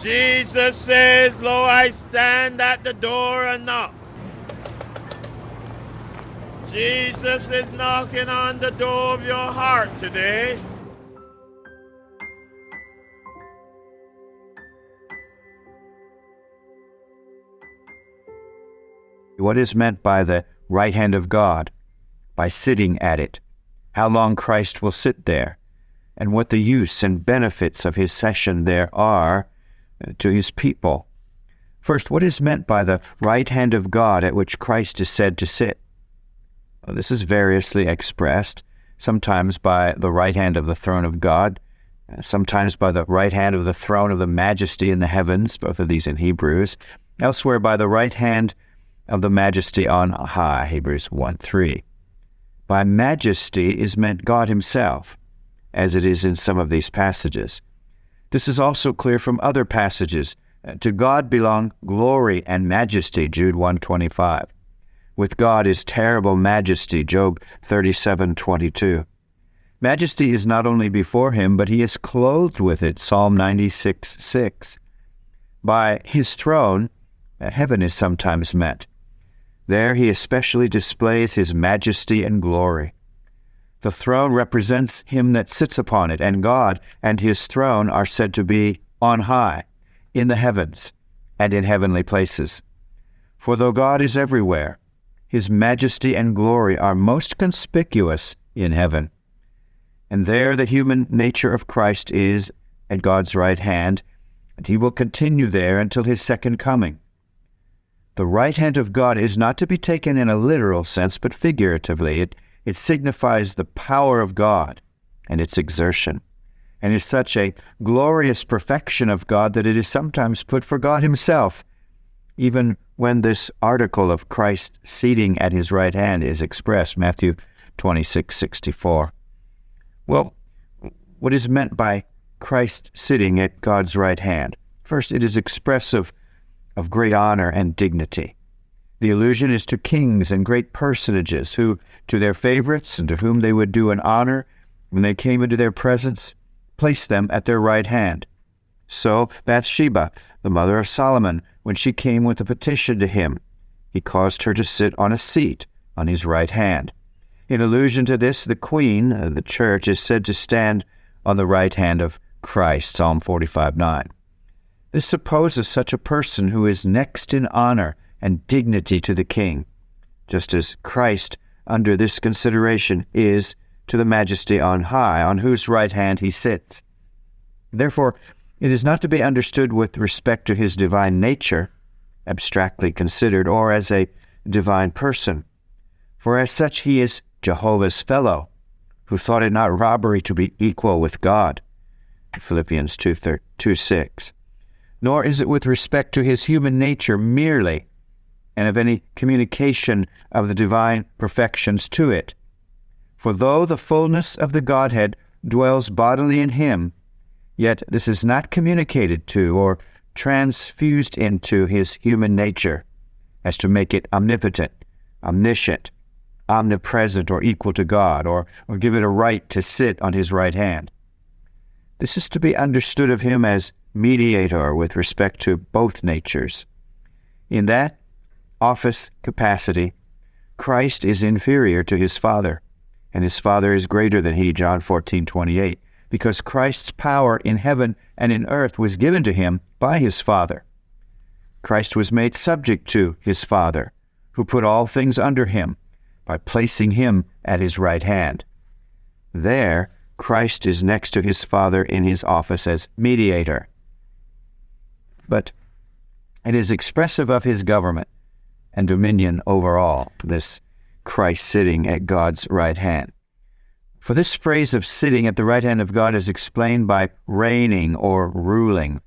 Jesus says, "Lo, I stand at the door and knock." Jesus is knocking on the door of your heart today. What is meant by the right hand of God, by sitting at it, how long Christ will sit there, and what the use and benefits of his session there are to his people. First, what is meant by the right hand of God at which Christ is said to sit? Well, this is variously expressed, sometimes by the right hand of the throne of God, sometimes by the right hand of the throne of the majesty in the heavens, both of these in Hebrews, elsewhere by the right hand of the majesty on high, Hebrews 1:3. By majesty is meant God himself, as it is in some of these passages. This is also clear from other passages. To God belong glory and majesty, Jude 1:25. With God is terrible majesty, Job 37:22. Majesty is not only before him, but he is clothed with it, Psalm 96:6. By his throne, heaven is sometimes meant. There he especially displays his majesty and glory. The throne represents him that sits upon it, and God and his throne are said to be on high, in the heavens, and in heavenly places. For though God is everywhere, his majesty and glory are most conspicuous in heaven. And there the human nature of Christ is at God's right hand, and he will continue there until his second coming. The right hand of God is not to be taken in a literal sense, but figuratively. It signifies the power of God and its exertion, and is such a glorious perfection of God that it is sometimes put for God himself, even when this article of Christ seating at his right hand is expressed, Matthew 26:64. Well, what is meant by Christ sitting at God's right hand? First, it is expressive of great honor and dignity. The allusion is to kings and great personages who, to their favorites and to whom they would do an honor when they came into their presence, placed them at their right hand. So Bathsheba, the mother of Solomon, when she came with a petition to him, he caused her to sit on a seat on his right hand. In allusion to this, the queen, the church, is said to stand on the right hand of Christ, Psalm 45:9. This supposes such a person who is next in honor and dignity to the king, just as Christ, under this consideration, is to the majesty on high, on whose right hand he sits. Therefore, it is not to be understood with respect to his divine nature, abstractly considered, or as a divine person. For as such he is Jehovah's fellow, who thought it not robbery to be equal with God, Philippians 2:6. Nor is it with respect to his human nature merely, and of any communication of the divine perfections to it. For though the fullness of the Godhead dwells bodily in him, yet this is not communicated to or transfused into his human nature, as to make it omnipotent, omniscient, omnipresent, or equal to God, or give it a right to sit on his right hand. This is to be understood of him as mediator with respect to both natures. In that office capacity, Christ is inferior to his Father, and his Father is greater than he, John 14:28, because Christ's power in heaven and in earth was given to him by his Father. Christ was made subject to his Father, who put all things under him, by placing him at his right hand. There, Christ is next to his Father in his office as mediator. But it is expressive of his government and dominion over all, this Christ sitting at God's right hand. For this phrase of sitting at the right hand of God is explained by reigning or ruling.